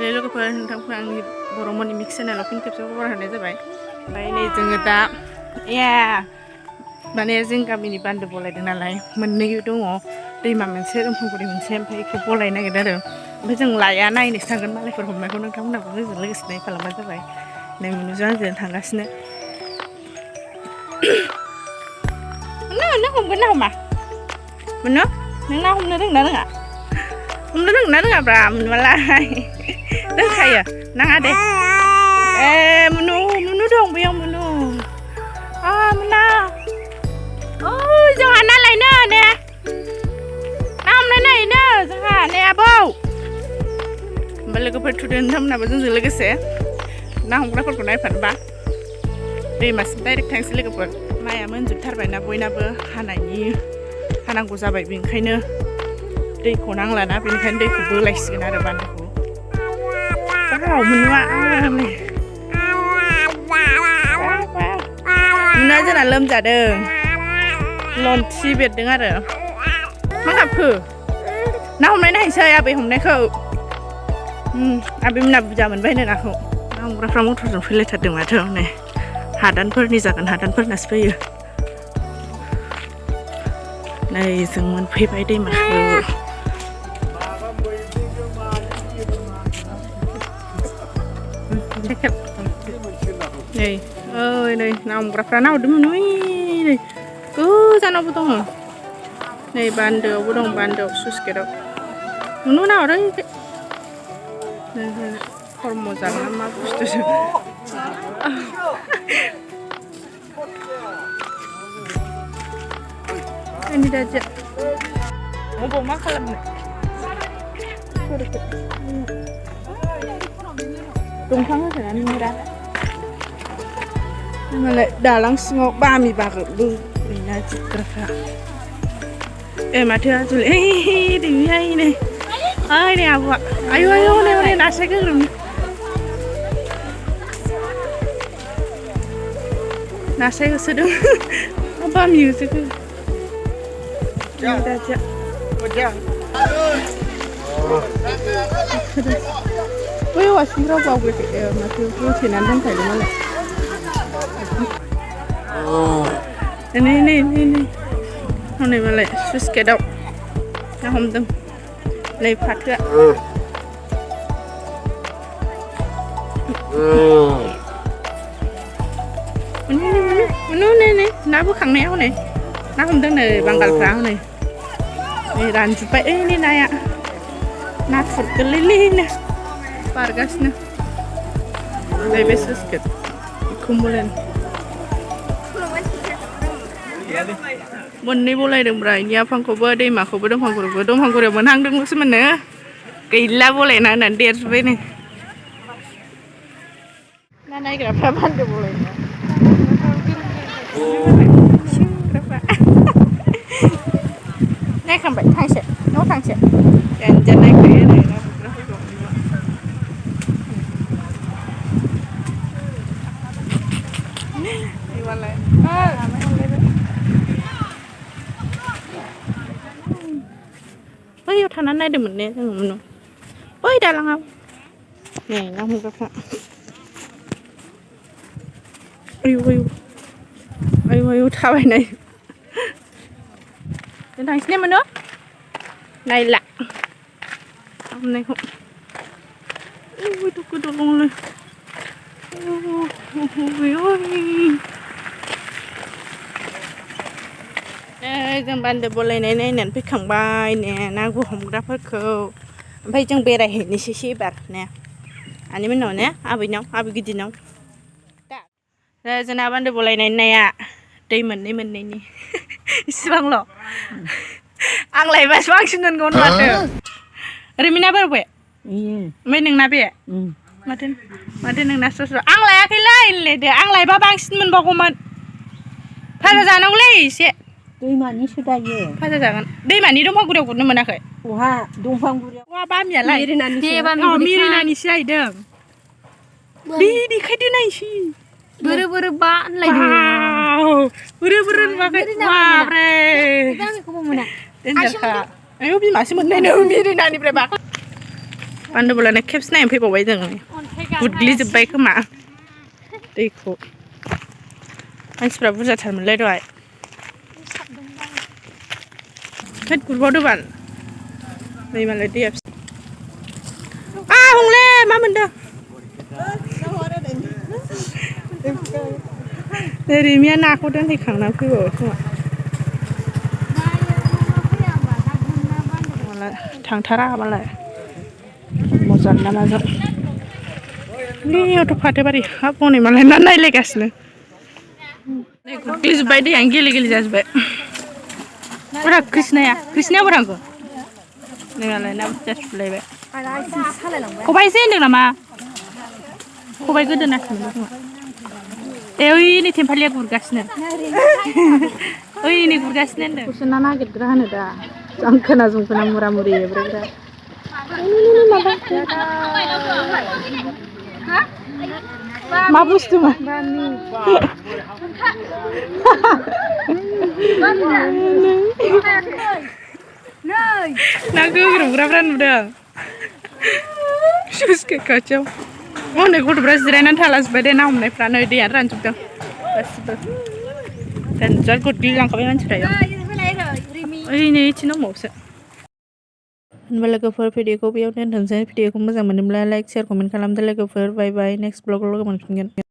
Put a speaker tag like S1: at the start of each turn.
S1: लोगोफोर नोंथांफोर आंनि बर' मनि मिक्स चेनेलाव फिन खेबसे खबर होनाय जाबाय ओमफ्राय नै जोङो दा माने जों गामिनि बान्दो बलायदों नालाय मोननै दङ दैमा मोनसे रुमफुंगुरि मोनसे ओमफ्राय बेखौ बलायनो नागिरदों आरो ओमफ्राय जों लाया नायनोसो थांगोन मालायफोर हमनायखौ नोंथांमोनहाबो जोंजों लोगोसे नाय खालामबानो जाबाय नै मुनुजों आंजों थांगासिनो नों हमगोन ना हमा मुनु नों ना हमनो रोंना रोङा हमनो रोंना रोङाब्रा मुनुआलाय रोंखायो नाङा दे मुनु दं बेयाव मुनु मुना जोंहा ना लायनो ने ना हमनो नायनो जोंहा ने आबौ होमबा लोगोफोर थुदो नोंथांमोनहाबो जोंजों लोगोसे ना हमग्राफोरखौ नायफानोबा दैमासिम डाइरेक्ट थांसै लोगोफोर माइआ मोनजोबथारबायना बयनाबो हानांगौ जाबाय बेनिखायनो दैखौ नांलाना बेनिखायनो दैखौ बोलायसिगोन आरो बान्दोखौ मुनुआ जोंना लोमजादों लन्थि बेरदों आरो मा गाबखो ना हमनाय नायनोसै आबै हमनायखौ आबै मोना बुरजा मोनबायनो नाखौ ना हमग्राफ्रा मटरजों फैलायथारदों माथो नै हादानफोरनि जागोन हादानफोरनासो फैयो नै जों मोनफैबाय दैमाखौ नै ना हमग्राफ्रा ना हरदोंमोन नै गोजानावबो दङ नै बान्दोआवबो दं बान्दोआव स्लुइस गेटआव मुनु ना हरो खर्म जागोन मा बुस्थुसो ini aja mau मा खालामनो दंफां होनानै मुरा मालाय दालां सिङाव बामि बागोबो गैला चित्रफ्रा माथो आजुल दैहाय नै नै आब'आ आयौ नै नास्राय गोग्रोम नास्राय होसोदों बामि होसोदों aja. Woi wasin berapa gue masih masih nandang kali mana? Ini malah sus kedau. Nah homdem, lay patka. Ini, nak bukan neo nih. Nah homdem nih banggal perang nih. Ini ranjupai ini naya naksir keliling pargasnya lebih sedikit kumpulan मोननै बलायदोंब्रा इनिया फांखौबो दैमाखौबो दंफांगुरियाव मोनहांदोंल'सो मोनो गैला बलायना होननानै देरजोब्बाय नै ना नायग्राफ्रा बान्दो बलायना नायखांबाय थांसे न' थांसे जानजा नायखायो आरो ना बुग्राफोरखौ इबालाय बैयाव थानानै नायदोंमोन ने जोङो मोनो बै दालाङाव नै ना हमग्राफ्रा आयु थाबायनाय जों थांसै मोनो नायला हमनायखौ गोदौलंलै जों बान्दो बलायनाय नायनानै फैखांबाय ने ना हमग्राफोरखौ ओमफ्राय जों बेरायहैनोसैसो एबार ने आनैमोननाव ने आबैनाव आबै गिदिरनाव जोंना बान्दो बलायनाय नाया दै मोननैनि इसिबांल' आं लायबासो बांसिन मोनगौमोन माथो रिमिना बोरबे ओमफ्राय नोंना बे माथो नोंना स्र' आं लायाखैलै होनलायदो आं लायबा बांसिन मोनबावगौमोन भाजा जानांगौलै एसे
S2: दैमानिसो दायो
S1: भाजा जागोन दैमानि दंफांगुरियाव गुरनो मोनाखै
S2: बहा दंफांगुरियाव
S1: बहा बामियालाय मिरिनानिसो जाहैदों देखायदो नायसै
S2: बोरो बा
S1: होनलायदों बोरो नुवाखै बाब्रे देन्जारखा आयौ बिमासो मोननाय नों मिरिनानिफ्राय बा बान्दो बोलानो खेबसे नायनो फैबावबाय जों गुदग्लिजोब्बाय खोमा दैखौ मानसिफ्रा बुरजाथारमोनलाय दहाय होद गुरबावदो बाल नै मालाय दैया हंले मा मोनदों रिमिया नाखौ दोनहैखांना फैबावो खोमा मालाय थांथारा मालाय मजान ना माजों बेयावथ' फाथो बारि हाब हनै मालाय ना नायलायगासिनो गुग्लिजोब्बाय दैयानो गेले गेले जाजोब्बाय बोरा कृष्णाया बोरांखौ नै मालाय ना बुरजा सुलायबाय खबाइसे होनदों नामा खबाइ गोदोनासो मोनदों खोमा ओइनै थेम्फालिया गुरगासिनो ओइनै गुरगासिनो होनदों खौसो ना नागिरग्रा होनो दा जंखोना मुरा मुरि एब्रेग्रा मा बुस्थुमोन ना गोग्रोमग्राफ्रा नुदों स्लुइस गेट खाथियाव हनै गथ'फ्रा जिरायनानै थालाजोब्बाय दे ना हमनायफ्रा नै दैयानो रानजोबदों गासिबो देनजार गुदग्लिलांखाबाय मानसिफ्रा ओइनै इथिं दंबावोसो होनबा लोगोफोर भिडिअखौ बेयाव दोनथ'नोसै भिडिअखौ मोजां मोनोब्ला लाइक शेयार कमेन्ट खालामदो लोगोफोर बाय बाय नेक्स्ट ब्लगाव लोगो मोनफिनगोन